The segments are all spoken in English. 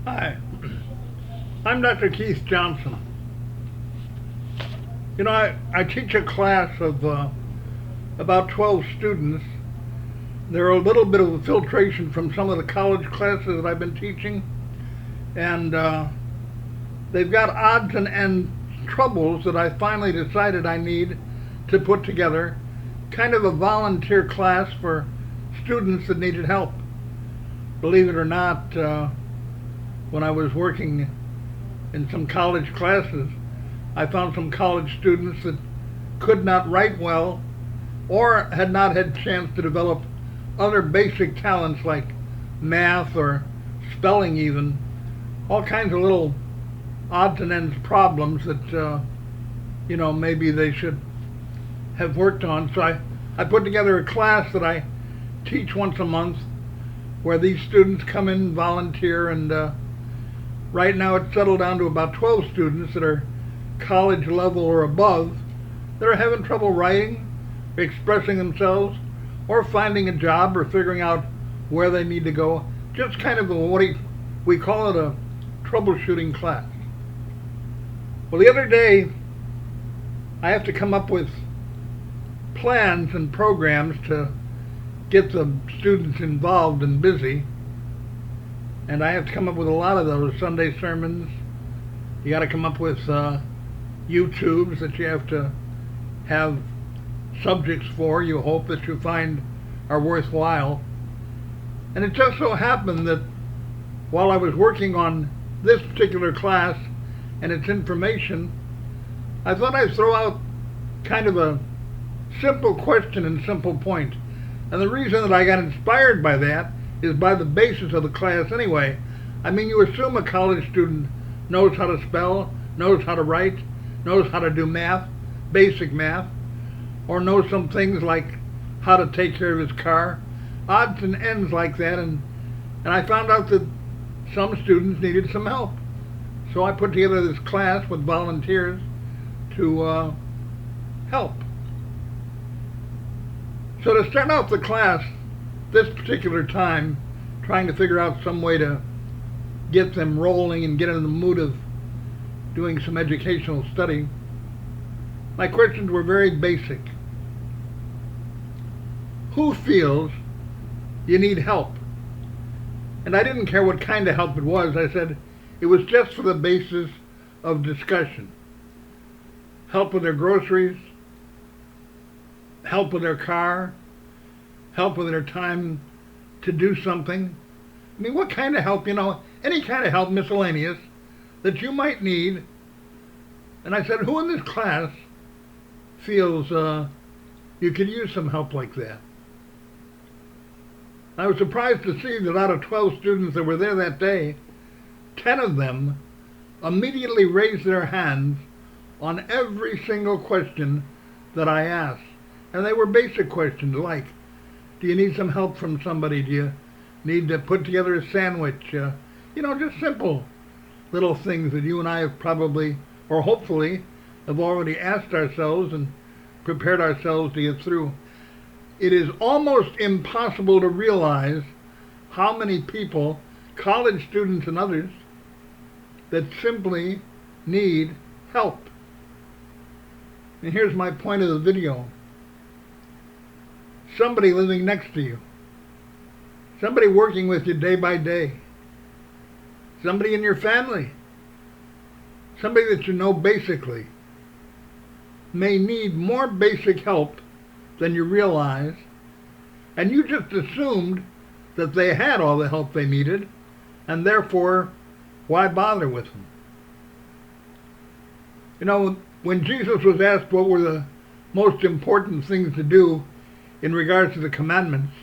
Hi, I'm Dr. Keith Johnson. I teach a class of about 12 students. They're a little bit of a filtration from some of the college classes that I've been teaching, and they've got odds and ends troubles that I finally decided I need to put together kind of a volunteer class for students that needed help. Believe it or not, when I was working in some college classes, I found some college students that could not write well or had not had a chance to develop other basic talents like math or spelling even. All kinds of little odds and ends problems that, maybe they should have worked on. So I put together a class that I teach once a month where these students come in and volunteer, and right now it's settled down to about 12 students that are college level or above that are having trouble writing, expressing themselves, or finding a job or figuring out where they need to go. Just kind of we call it a troubleshooting class. Well, the other day I have to come up with plans and programs to get the students involved and busy, and I have to come up with a lot of those Sunday sermons. You got to come up with YouTubes that you have to have subjects for, you hope that you find are worthwhile. And it just so happened that while I was working on this particular class and its information, I thought I'd throw out kind of a simple question and simple point. And the reason that I got inspired by that is by the basis of the class anyway. I mean, you assume a college student knows how to spell, knows how to write, knows how to do math, basic math, or knows some things like how to take care of his car, odds and ends like that. And I found out that some students needed some help. So I put together this class with volunteers to help. So to start off the class, this particular time, trying to figure out some way to get them rolling and get in the mood of doing some educational study, my questions were very basic. Who feels you need help? And I didn't care what kind of help it was. I said it was just for the basis of discussion. Help with their groceries, help with their car, help with their time to do something. I mean, what kind of help, any kind of help, miscellaneous, that you might need. And I said, who in this class feels you could use some help like that? I was surprised to see that out of 12 students that were there that day, 10 of them immediately raised their hands on every single question that I asked. And they were basic questions like, do you need some help from somebody? Do you need to put together a sandwich? Just simple little things that you and I have probably, or hopefully, have already asked ourselves and prepared ourselves to get through. It is almost impossible to realize how many people, college students and others, that simply need help. And here's my point of the video. Somebody living next to you, somebody working with you day by day, somebody in your family, somebody that you know basically, may need more basic help than you realize, and you just assumed that they had all the help they needed, and therefore, why bother with them? When Jesus was asked what were the most important things to do in regards to the commandments,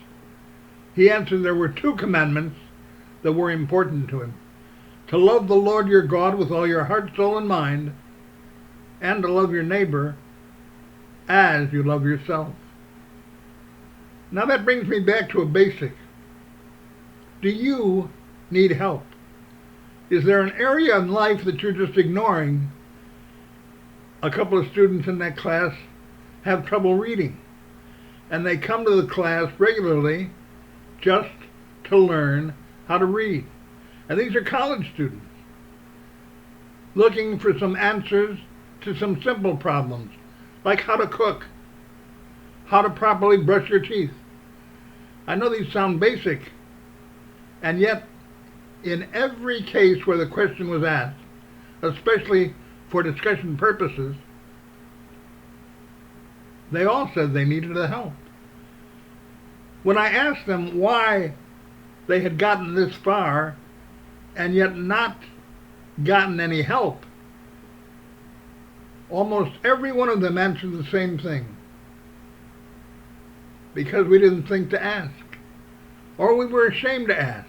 he answered there were two commandments that were important to him. To love the Lord your God with all your heart, soul, and mind, and to love your neighbor as you love yourself. Now that brings me back to a basic. Do you need help? Is there an area in life that you're just ignoring? A couple of students in that class have trouble reading, and they come to the class regularly just to learn how to read. And these are college students looking for some answers to some simple problems, like how to cook, how to properly brush your teeth. I know these sound basic, and yet in every case where the question was asked, especially for discussion purposes, they all said they needed the help. When I asked them why they had gotten this far and yet not gotten any help, almost every one of them answered the same thing. Because we didn't think to ask, or we were ashamed to ask,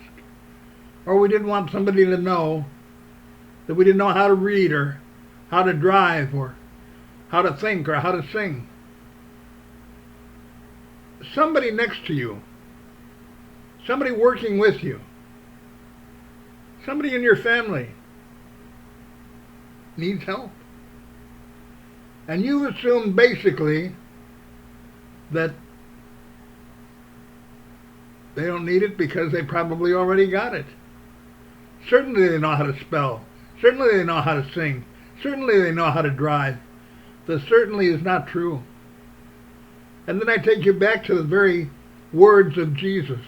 or we didn't want somebody to know that we didn't know how to read or how to drive or how to think or how to sing. Somebody next to you, somebody working with you, somebody in your family needs help. And you assume basically that they don't need it because they probably already got it. Certainly they know how to spell. Certainly they know how to sing. Certainly they know how to drive. The certainly is not true. And then I take you back to the very words of Jesus.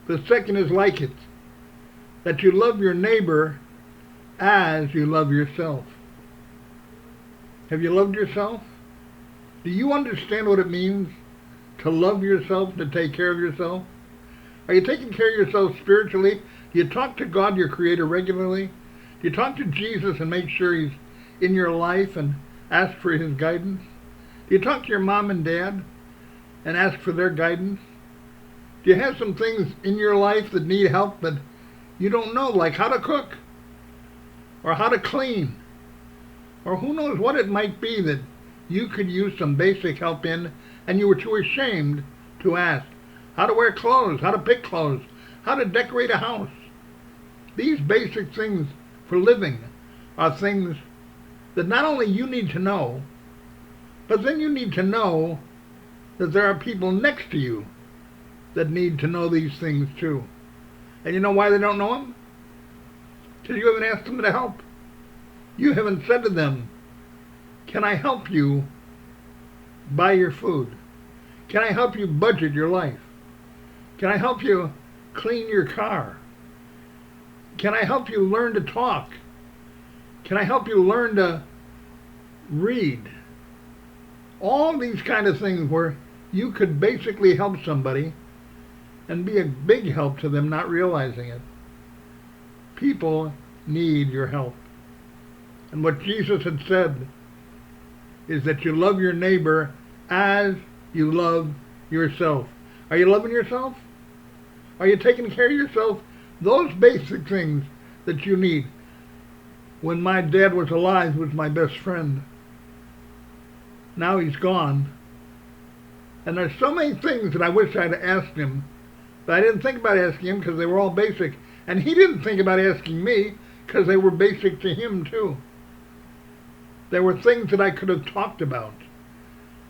The second is like it, that you love your neighbor as you love yourself. Have you loved yourself? Do you understand what it means to love yourself, to take care of yourself? Are you taking care of yourself spiritually? Do you talk to God, your Creator, regularly? Do you talk to Jesus and make sure He's in your life and ask for His guidance? Do you talk to your mom and dad and ask for their guidance? Do you have some things in your life that need help but you don't know, like how to cook or how to clean, or who knows what it might be that you could use some basic help in and you were too ashamed to ask? How to wear clothes, how to pick clothes, how to decorate a house. These basic things for living are things that not only you need to know, but then you need to know that there are people next to you that need to know these things too. And you know why they don't know them? Because you haven't asked them to help. You haven't said to them, can I help you buy your food? Can I help you budget your life? Can I help you clean your car? Can I help you learn to talk? Can I help you learn to read? All these kind of things where you could basically help somebody and be a big help to them not realizing it. People need your help. And what Jesus had said is that you love your neighbor as you love yourself. Are you loving yourself? Are you taking care of yourself? Those basic things that you need. When my dad was alive, he was my best friend. Now he's gone. And there's so many things that I wish I'd asked him, but I didn't think about asking him because they were all basic. And he didn't think about asking me because they were basic to him too. There were things that I could have talked about.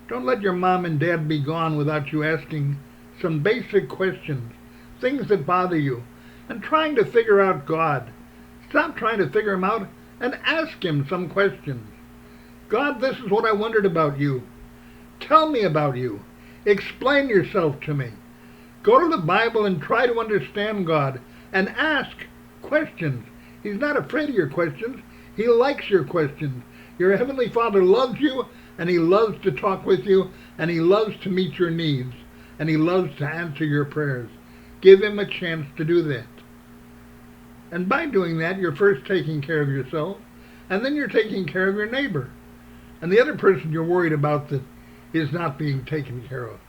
Don't let your mom and dad be gone without you asking some basic questions, things that bother you, and trying to figure out God. Stop trying to figure Him out and ask Him some questions. God, this is what I wondered about you. Tell me about you. Explain yourself to me. Go to the Bible and try to understand God and ask questions. He's not afraid of your questions. He likes your questions. Your Heavenly Father loves you, and He loves to talk with you, and He loves to meet your needs, and He loves to answer your prayers. Give Him a chance to do that. And by doing that, you're first taking care of yourself, and then you're taking care of your neighbor, and the other person you're worried about that is not being taken care of.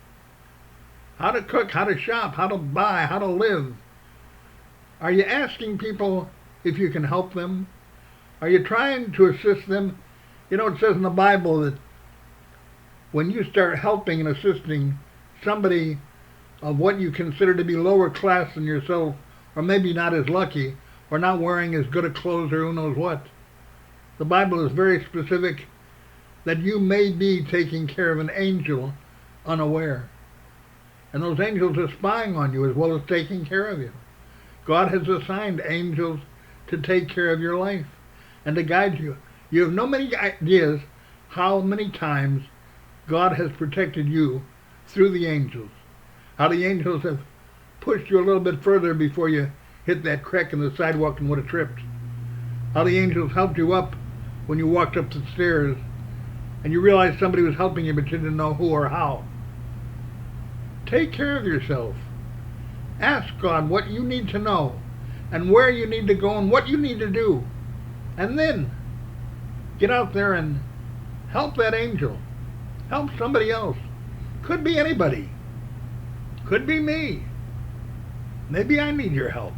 How to cook, how to shop, how to buy, how to live. Are you asking people if you can help them? Are you trying to assist them? You know, it says in the Bible that when you start helping and assisting somebody of what you consider to be lower class than yourself, or maybe not as lucky, or not wearing as good a clothes or who knows what, the Bible is very specific that you may be taking care of an angel unaware. And those angels are spying on you as well as taking care of you. God has assigned angels to take care of your life and to guide you. You have no many ideas how many times God has protected you through the angels. How the angels have pushed you a little bit further before you hit that crack in the sidewalk and would have tripped. How the angels helped you up when you walked up the stairs and you realized somebody was helping you but you didn't know who or how. Take care of yourself. Ask God what you need to know and where you need to go and what you need to do. And then get out there and help that angel. Help somebody else. Could be anybody. Could be me. Maybe I need your help.